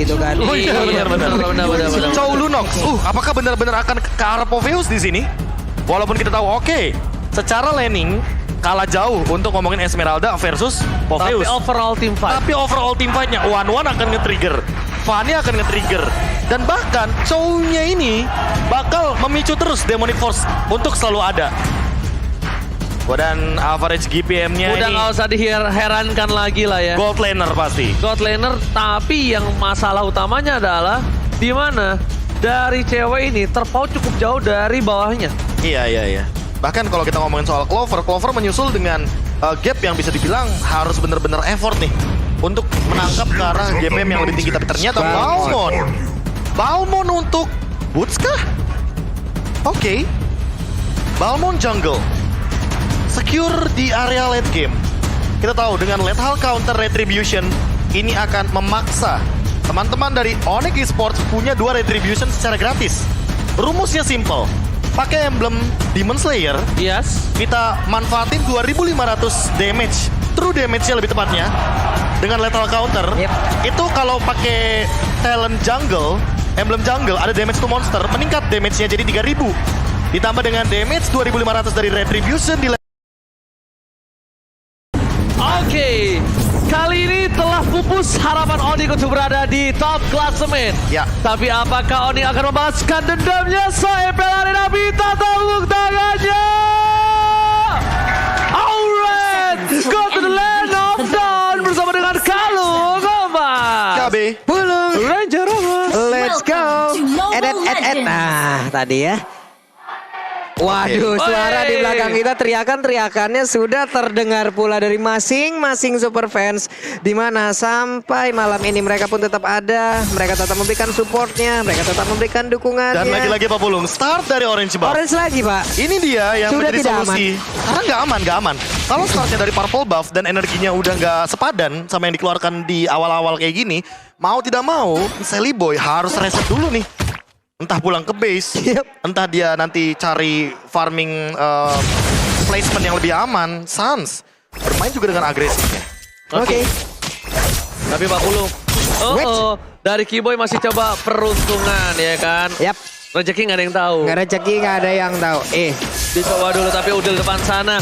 gitu kan. Oh iya, benar. Chow Lunox. Apakah benar-benar akan ke arah Poveus di sini? Walaupun kita tahu oke, secara laning kalah jauh untuk ngomongin Esmeralda versus Tapi Poveus. overall team fight. Tapi overall team fight-nya One akan nge-trigger, Fanny akan nge-trigger, dan bahkan Chow-nya ini bakal memicu terus Demonic Force untuk selalu ada. Dan average GPM-nya Udah ini nggak usah diherankan lagi lah ya. gold laner pasti. God laner, tapi yang masalah utamanya adalah di mana dari cewek ini terpaut cukup jauh dari bawahnya. Iya. Bahkan kalau kita ngomongin soal Clover menyusul dengan gap yang bisa dibilang harus bener-bener effort nih untuk menangkap ke arah GPM yang lebih tinggi. Tapi ternyata Balmond untuk Boots kah? Oke. Balmond jungle. Secure di area late game. Kita tahu dengan lethal counter retribution ini akan memaksa teman-teman dari Onyx Esports punya 2 retribution secara gratis. Rumusnya simple. Pakai emblem Demon Slayer, Yes. kita manfaatin 2500 damage, true damage-nya lebih tepatnya, dengan lethal counter. Yep. Itu kalau pakai talent jungle, emblem jungle, ada damage to monster, meningkat damage-nya jadi 3000. Ditambah dengan damage 2500 dari retribution di Oke, kali ini telah pupus harapan Onyx untuk berada di top klasemen. Ya. Tapi apakah Onyx akan membalaskan dendamnya? Saipel Arena Bita tepuk tangannya. Alright, go to the land of dawn bersama dengan Kalung Ombak. KB. Pulung, Ranger Ombak. let's go. Nah, tadi ya. Waduh, Oke. suara di Wey. belakang kita teriakan-teriakannya sudah terdengar pula dari masing-masing super fans. Di mana sampai malam ini mereka pun tetap ada, mereka tetap memberikan supportnya, mereka tetap memberikan dukungannya. Dan lagi-lagi Pak Pulung, start dari Orange Buff. Orange lagi, Pak. Ini dia yang Sudah menjadi tidak solusi. Karena nggak aman. Kalau startnya dari Purple Buff dan energinya udah nggak sepadan sama yang dikeluarkan di awal-awal kayak gini, mau tidak mau, Sally Boy harus reset dulu nih. Entah pulang ke base, Yep. entah dia nanti cari farming placement yang lebih aman. Sans bermain juga dengan agresifnya. Oke. Tapi Pak Pulung, dari Kiboy masih coba peruntungan ya kan. Yap. Rezeki nggak ada yang tahu. Nggak rezeki, nggak ada yang tahu. Dicoba dulu tapi Udil depan sana.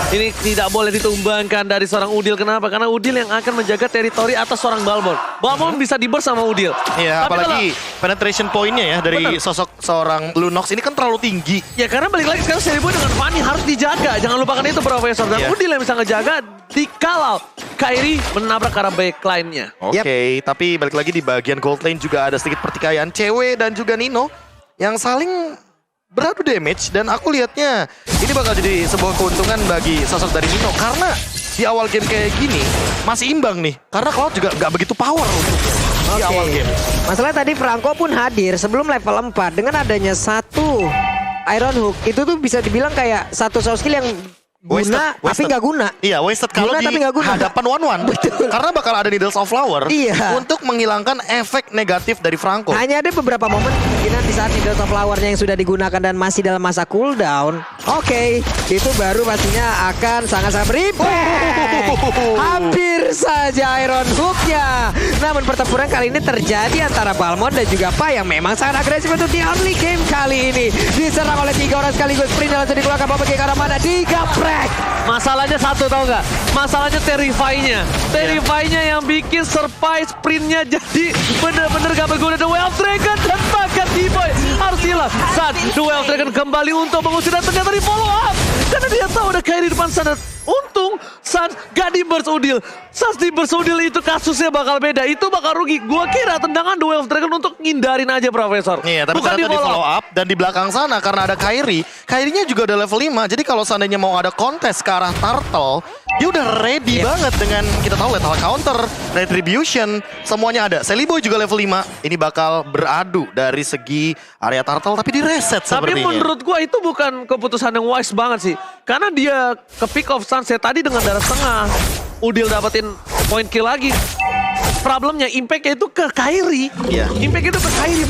Ini tidak boleh ditumbangkan dari seorang Udil. Kenapa? Karena Udil yang akan menjaga teritori atas seorang Balmond. Balmond bisa di-burst sama Udil. Iya, Tapi apalagi penetration point-nya ya dari Bener. sosok seorang Lunox ini kan terlalu tinggi. Ya karena balik lagi sekarang Sally Boy dengan Fanny harus dijaga. Jangan lupakan itu Profesor. Dan Iya. Udil yang bisa ngejaga dikalau Kairi menabrak ke arah backline-nya. Oke, tapi balik lagi di bagian gold lane juga ada sedikit pertikaian cewek dan juga Nino yang saling beradu damage, dan aku lihatnya ini bakal jadi sebuah keuntungan bagi sosok dari Nino karena di awal game kayak gini masih imbang nih karena Cloud juga nggak begitu power untuk di awal game. Masalah tadi Franco pun hadir sebelum level 4 dengan adanya satu Iron Hook. Itu tuh bisa dibilang kayak satu soft skill yang guna tapi nggak guna. Iya, wasted kalau Guna di tapi nggak guna. hadapan one-one. Betul. Karena bakal ada Needles of Flower Iya. untuk menghilangkan efek negatif dari Franco. Hanya ada beberapa momen kemungkinan di saat Needles of Flower-nya yang sudah digunakan dan masih dalam masa cooldown. Oke, itu baru pastinya akan sangat-sangat berimpact. Hampir saja Iron Hook-nya. Namun pertempuran kali ini terjadi antara Balmond dan juga Pa yang memang sangat agresif untuk di early game kali ini. Diserang oleh 3 orang sekaligus. Sprint langsung dikeluarkan Bapak ke arah mana? Digaprek. Masalahnya satu tau nggak? Masalahnya Terrify-nya. Terrify-nya yang bikin surprise sprintnya jadi bener-bener gak berguna. The Way of Dragon dan bahkan Kiboy harus hilang. Saat The Way of Dragon kembali untuk mengusir dan ternyata di follow up. Karena dia tahu ada Kairi di depan sana. Untung Sans gak di burst Udil. Sans di burst Udil itu kasusnya bakal beda. Itu bakal rugi. Gua kira tendangan The Way of Dragon untuk ngindarin aja Profesor. Iya, tapi Bukan ternyata di follow up dan di belakang sana karena ada Kairi. Kairinya juga udah level 5. Jadi kalau seandainya mau ada kontes ke arah Turtle, dia udah ready banget dengan kita tahu lethal counter, retribution, semuanya ada. Sally Boy juga level 5. Ini bakal beradu dari segi area Turtle tapi di reset Tapi sepertinya. menurut gua itu bukan keputusan yang wise banget sih. Karena dia ke pick off Sunset tadi dengan darah setengah. Udil dapetin point kill lagi. problemnya impact-nya itu ke Kairi. Iya. Impact itu ke Kairi,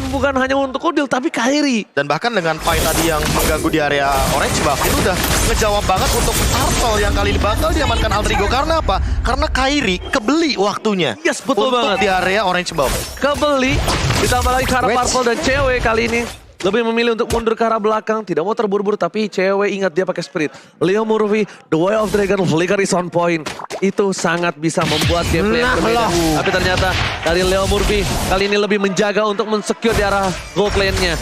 bukan hanya untuk Udil tapi Kairi. Dan bahkan dengan fight tadi yang mengganggu di area orange buff, itu udah ngejawab banget untuk Turtle yang kali ini bakal diamankan Alter Ego. Karena apa? Karena Kairi kebeli waktunya. Yes, betul untuk banget. di area orange buff. Kebeli, ditambah lagi karena Purple dan cewek kali ini lebih memilih untuk mundur ke arah belakang, tidak mau terburu-buru, tapi cewek ingat dia pakai spirit. Leo Murphy, The Way of Dragon, Flicker is on point. Itu sangat bisa membuat gameplay yang berbeda. Tapi ternyata dari Leo Murphy kali ini lebih menjaga untuk mensecure di arah gold lane-nya.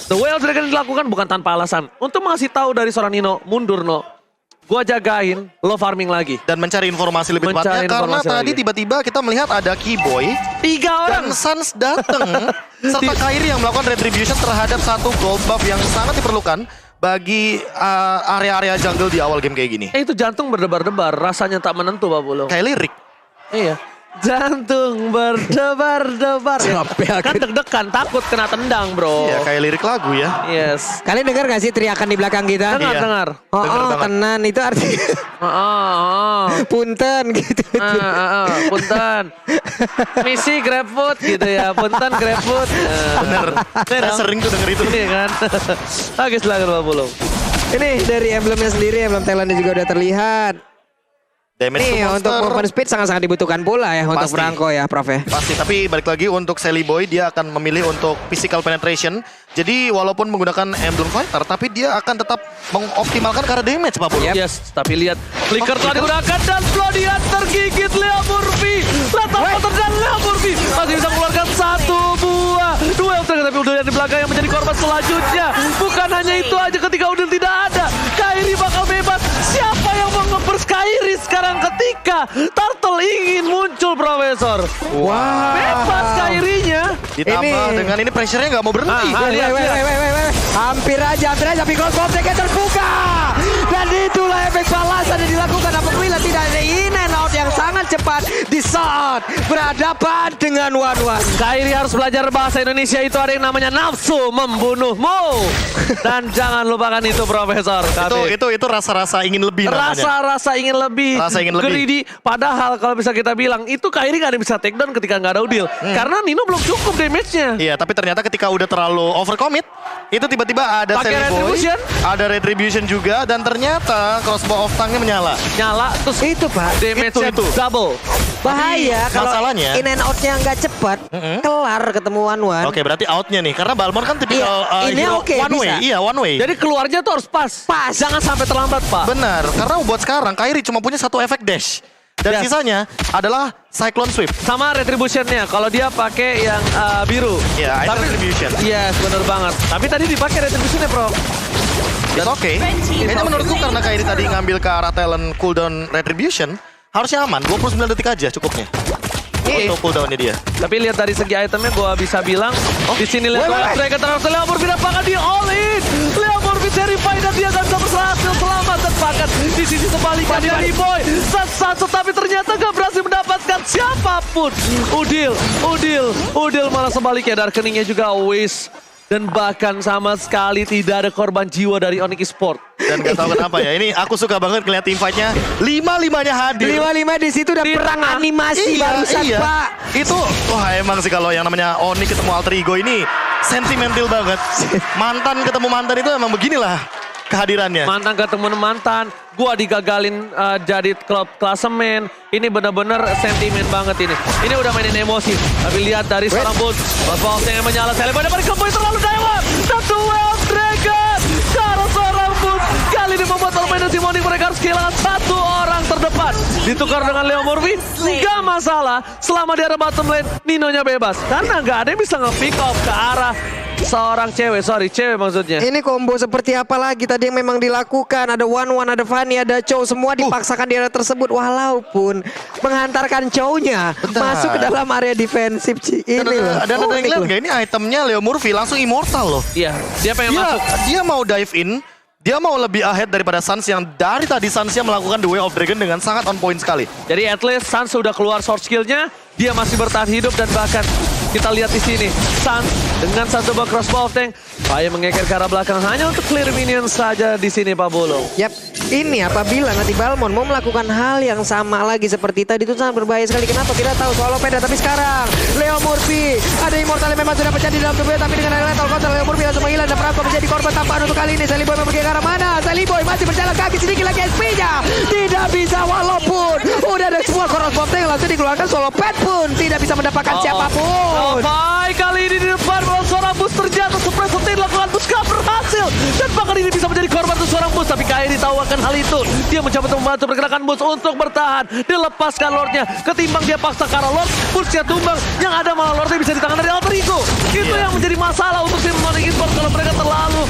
The Way of Dragon dilakukan bukan tanpa alasan. Untuk mengasih tahu dari seorang Nino, mundur no. Gua jagain, lo farming lagi. Dan mencari informasi lebih Mencari tepatnya. Karena informasi tadi lagi. tiba-tiba kita melihat ada Keyboy 3 orang. dan Sans datang. serta Kairi yang melakukan retribution terhadap satu gold buff yang sangat diperlukan bagi area-area jungle di awal game kayak gini. Itu jantung berdebar-debar, rasanya tak menentu Pak Bulung. Kayak lirik. Iya. Jantung berdebar-debar. Sampai Kan deg-degan, takut kena tendang bro. Iya, kayak lirik lagu ya. Yes. Kalian dengar gak sih teriakan di belakang kita? Dengar, Iya. dengar. Oh, Dengar banget. tenan itu artinya punten gitu. Punten. Misi GrabFood gitu ya. Punten GrabFood. Bener. Saya sering tuh denger itu. Iya kan. Oke silakan Pak Bulung. Ini dari emblemnya sendiri, emblem talentnya juga udah terlihat. Damage Nih to untuk monster. movement speed sangat-sangat dibutuhkan pula ya untuk Pasti. Franco ya Prof ya. Pasti, tapi balik lagi untuk Sally Boy, dia akan memilih untuk physical penetration. Jadi walaupun menggunakan emblem fighter, tapi dia akan tetap mengoptimalkan ke arah damage Pak Pul. Yep. Yes, tapi lihat flicker Oh, telah flicker. digunakan dan Flodian tergigit Leo Murphy. Lethal Counter dan Leo Murphy masih bisa mengeluarkan 1 buah duel trigger, tapi Udil yang di belakang yang menjadi korban selanjutnya. Bukan hanya itu aja, ketika Udil tidak ada, Kairi bakal bebas. Siapa yang mau nge-burst Kairi sekarang ketika Turtle ingin muncul Profesor? Wah. Bebas Kairinya. Ditambah Ini. dengan ini pressure-nya nggak mau berhenti. Lihat. Hampir aja, tapi cross bomb-nya terbuka. Dan itulah efek balasan yang dilakukan apabila tidak ada in and out yang sangat cepat di saat berhadapan dengan one-one. Kairi harus belajar bahasa Indonesia, itu ada yang namanya nafsu membunuhmu. Dan jangan lupakan itu Profesor. Itu rasa-rasa ingin lebih namanya. Rasa ingin lebih. Rasa ingin lebih. Greedy. Padahal kalau bisa kita bilang, itu Kairi gak ada yang bisa take down ketika gak ada Udil. Karena Nino belum cukup damage-nya. Iya, tapi ternyata ketika udah terlalu overcommit, itu tiba-tiba ada Pakai Sally Boy, retribution. ada retribution juga, dan ternyata crossbow of tongue-nya menyala. Nyala, terus Itu Pak, damage-nya Itu. double. bahaya kalau masalahnya- in and out-nya nggak cepat, kelar ketemu one-one. Oke, berarti out-nya nih. Karena Balmor kan tipikal Iya, ini hero oke, one way. bisa. Iya, one way. Jadi keluarnya tuh harus pas. Pas. Jangan sampai terlambat, Pak. Benar, karena buat sekarang Kairi cuma punya satu efek dash. Dan Yes. sisanya adalah Cyclone Swift. Sama retribution-nya. Kalau dia pakai yang biru. Iya, item retribution. Yes, bener banget. Tapi tadi dipakai retribution-nya, Bro. It's okay. Kayaknya menurutku karena Kairi tadi ngambil ke arah talent cooldown retribution, harusnya aman. 29 detik aja cukupnya. Untuk cooldownnya dia. Tapi lihat dari segi itemnya, gua bisa bilang di sini lihat mereka terus Leo Murphy apakah dia all in. Leo Murphy terrified dan dia akan bisa berhasil selamat dan bahkan di sisi sebaliknya dari Boy satu tapi ternyata gak berhasil mendapatkan siapapun. Udil malah sebaliknya, dan rekeningnya juga Wish. Dan bahkan sama sekali tidak ada korban jiwa dari Onyx Sport. Dan gak tahu kenapa ya. Ini aku suka banget ngeliat team fight-nya. 5-5-nya hadir. 5-5 di situ udah Di perang tengah. animasi barusan Pak. Itu, wah emang sih kalau yang namanya Onyx ketemu Alter Ego ini sentimental banget. Mantan ketemu mantan itu emang beginilah kehadirannya. Mantan ketemu mantan, gua digagalin jadi klub klasemen. Ini benar-benar sentimen banget ini. Ini udah mainin emosi. Tapi lihat dari seorang Bud, Bosnya yang menyala. Saya pada kembali terlalu dalam. The Duel Dragon. Cara seorang Bud kali ini membuat permainan Simonic mereka harus kehilangan satu orang terdepan. Ditukar dengan Leo Murphy, nggak masalah. Selama di arah bottom lane, Ninonya bebas. Karena nggak ada yang bisa nge-pick off ke arah seorang cewek maksudnya. Ini combo seperti apa lagi tadi yang memang dilakukan? Ada one-one, ada Fanny, ada Chow, semua dipaksakan di area tersebut. Walaupun menghantarkan Chow-nya Bentar. masuk ke dalam area defensif. Ini loh. Dan ada yang unik lihat loh. nggak? Ini itemnya Leo Murphy langsung immortal loh. Iya, dia pengen masuk. Dia mau dive in. Dia mau lebih ahead daripada Sans yang dari tadi Sansnya melakukan The Way of Dragon dengan sangat on point sekali. Jadi at least Sans sudah keluar short skillnya, dia masih bertahan hidup dan bahkan Kita lihat di sini, Sans dengan satu buah crossbow of tank, Fai mengeker ke arah belakang hanya untuk clear minion saja di sini Pak Bulung. Yap, ini apabila nanti Balmond mau melakukan hal yang sama lagi seperti tadi itu sangat berbahaya sekali. Kenapa? Tidak tahu soal Opeda, tapi sekarang Leo Murphy ada Immortal yang memang sudah pecah di dalam tubuhnya, tapi dengan ada lethal counter Leo Murphy langsung menghilang dan Franco menjadi korban tambahan untuk kali ini. Sally Boy mau pergi ke arah mana? Sally Boy masih berjalan kaki sedikit lagi SP-nya. Tidak bisa walaupun udah ada semua crossbow yang langsung dikeluarkan, solo pet pun tidak bisa mendapatkan siapapun. Fai kali ini di depan seorang bus terjatuh, surprise seperti dilakukan bus gak berhasil. Dan bahkan ini bisa menjadi korban untuk seorang bus, tapi Kairi tahu akan hal itu. Dia mencoba untuk membantu pergerakan bus untuk bertahan. Dilepaskan Lordnya, ketimbang dia paksa ke arah Lord, busnya tumbang. Yang ada malah Lordnya bisa di tangan dari Alter Ego. Itu yang menjadi masalah untuk tim Onyx Esports kalau mereka terlalu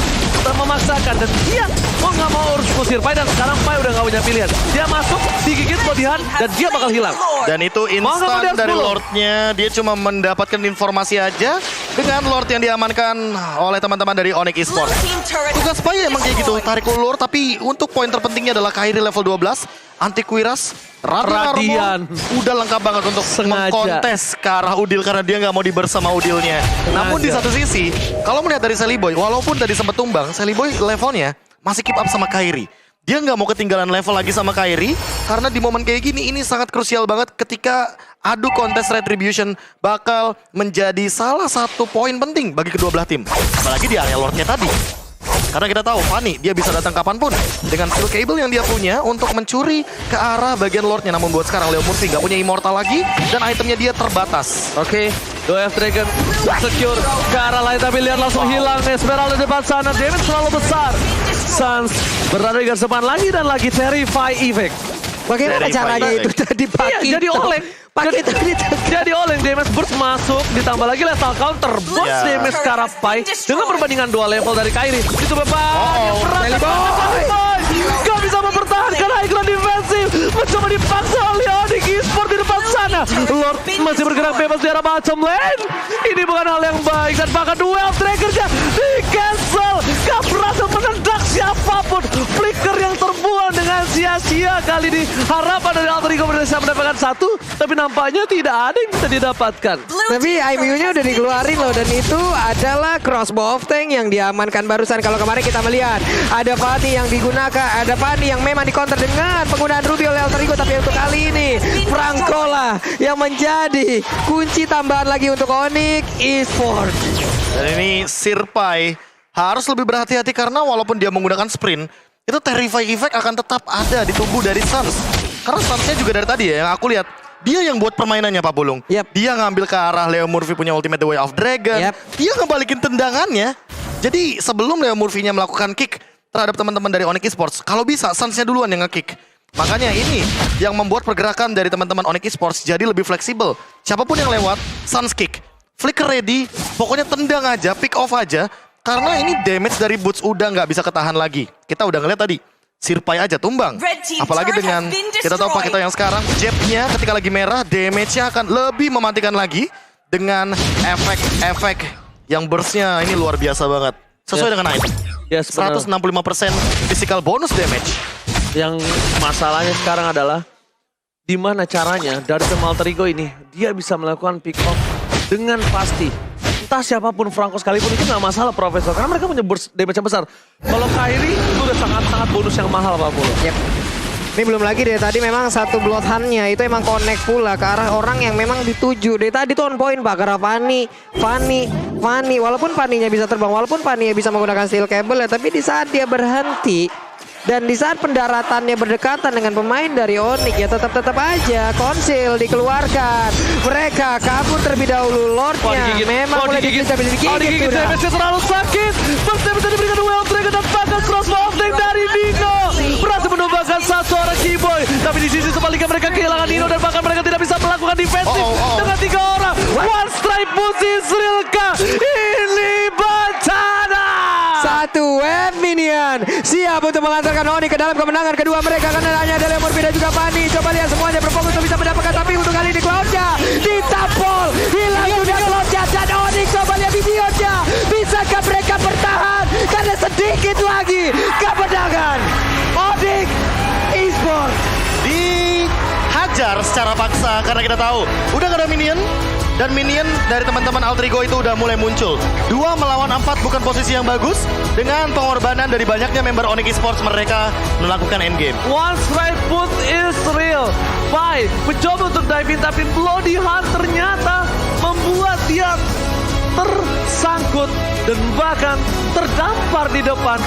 memaksakan. Dan dia mau nggak mau harus ngusir Pai, dan sekarang Pai udah nggak punya pilihan. Dia masuk, digigit bodihan, dan dia bakal hilang. Dan itu instan dari Lordnya. Dia cuma mendapatkan informasi aja dengan Lord yang diamankan oleh teman-teman dari Onyx Esports. Tugas Pai emang kayak gitu, tarik ulur, tapi untuk poin terpentingnya adalah Kairi level 12, Antiquiras, Radian. Udah lengkap banget untuk mengkontes ke arah Udil karena dia nggak mau bersama Udilnya. Namun di satu sisi, kalau melihat dari Sally Boy, walaupun tadi sempat tumbang, Sally Boy levelnya masih keep up sama Kairi. Dia nggak mau ketinggalan level lagi sama Kairi, karena di momen kayak gini ini sangat krusial banget ketika adu kontes Retribution bakal menjadi salah satu poin penting bagi kedua belah tim. Apalagi di area Lordnya tadi. Karena kita tahu Fanny dia bisa datang kapanpun dengan skill cable yang dia punya untuk mencuri ke arah bagian Lordnya. Namun buat sekarang Leo Murphy nggak punya immortal lagi dan itemnya dia terbatas. Oke, Doef Dragon secure ke arah lain, tapi lihat langsung hilang Esmeralda di depan sana. Damage terlalu besar. Sans berada di garis depan lagi dan lagi Terrify Effect. Bagaimana Terrify caranya Effect. itu tadi Pak? Iya, jadi oleng. Jadi oleng, damage burst masuk, ditambah lagi lethal counter, boss damage ke arah Pai dengan perbandingan 2 level dari Kairi. Itu beban yang berat. Gak bisa mempertahankan high ground defensif, mencoba dipaksa oleh Onyx Esports di depan sana. Lord masih bergerak bebas di arah bottom lane. Ini bukan hal yang baik, dan bahkan duel triggernya di cancel. Gak berhasil menendak siapapun. Flicker yang terbuang dengan sia-sia kali ini. Harapan dari Alter Ego bisa mendapatkan satu, tapi nampaknya tidak ada yang bisa didapatkan. Tapi IMU-nya udah dikeluarin loh, dan itu adalah crossbow of tank yang diamankan barusan. Kalau kemarin kita melihat ada Fanny yang digunakan, ada Fanny yang memang dikonter dengan penggunaan Ruby oleh Alter Ego, tapi untuk kali ini Franco lah yang menjadi kunci tambahan lagi untuk Onyx Esports. Dan ini Sirpai harus lebih berhati-hati karena walaupun dia menggunakan sprint, itu Terrify Effect akan tetap ada di tubuh dari Sans. Karena Sansnya juga dari tadi ya, yang aku lihat, dia yang buat permainannya Pak Bulung. Yep. Dia ngambil ke arah Leo Murphy punya ultimate The Way of Dragon. Yep. Dia ngebalikin tendangannya. Jadi sebelum Leo Murphy-nya melakukan kick terhadap teman-teman dari Onyx Esports, kalau bisa Sansnya duluan yang nge-kick. Makanya ini yang membuat pergerakan dari teman-teman Onyx Esports jadi lebih fleksibel. Siapapun yang lewat, Sans kick. Flicker ready, pokoknya tendang aja, pick off aja. Karena ini damage dari boots udah nggak bisa ketahan lagi. Kita udah ngeliat tadi, Sirpai aja tumbang. Apalagi dengan kita tahu Pak kita yang sekarang, Jab-nya ketika lagi merah, damage-nya akan lebih mematikan lagi. Dengan efek-efek yang burst-nya ini luar biasa banget. Sesuai dengan item. Yes, benar. 165% physical bonus damage. Yang masalahnya sekarang adalah di mana caranya dari tim Alter Ego ini dia bisa melakukan pick off dengan pasti. Entah siapapun Franco sekalipun itu nggak masalah Profesor, karena mereka punya burst damage yang besar. Kalau Kairi itu udah sangat-sangat bonus yang mahal Pak Polo. Yep. Ini belum lagi dari tadi memang satu blood hunt-nya itu emang connect pula ke arah orang yang memang dituju. Dari tadi tuh on point Pak, ke arah Fanny. Walaupun Fanny-nya bisa terbang, walaupun Fanny-nya bisa menggunakan steel cable ya, tapi di saat dia berhenti dan di saat pendaratannya berdekatan dengan pemain dari Onyx ya tetap aja konsil dikeluarkan. Mereka kabur terlebih dahulu. Lordnya memang mulai digigit. Digigit damage-nya terlalu sakit. First damage diberikan Well Dragon dan bahkan crossbow of tank dari Nino. Berhasil menumbangkan satu orang G-Boy. Tapi di sisi sebaliknya mereka kehilangan Nino dan bahkan mereka tidak bisa melakukan defensif dengan 3 orang. One strike musim Srilka. Ini bencana. Satu web minion siap untuk mengantarkan Onyx ke dalam kemenangan kedua mereka, karena hanya ada Leo Murphy dan juga Fanny. Coba lihat semuanya berfokus untuk bisa mendapatkan, tapi untuk kali ini Cloud-nya ditampol, hilang sudah Cloud-nya dan Onyx. Coba lihat videonya, bisakah mereka bertahan karena sedikit lagi kemenangan Onyx Esports Dihajar secara paksa karena kita tahu udah gak ada minion. dan minion dari teman-teman Altrigo itu udah mulai muncul. 2 melawan 4 bukan posisi yang bagus, dengan pengorbanan dari banyaknya member Onyx Esports mereka melakukan endgame. One strike put is real. Pai mencoba untuk dive in, tapi Bloody Hunt ternyata membuat dia tersangkut dan bahkan terdampar di depan.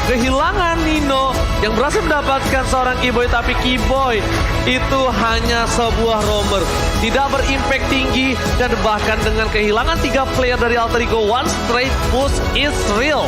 Kehilangan Nino yang berhasil mendapatkan seorang Keyboy, tapi Keyboy itu hanya sebuah roamer, tidak berimpact tinggi, dan bahkan dengan kehilangan 3 player dari Alter Ego, one straight push is real.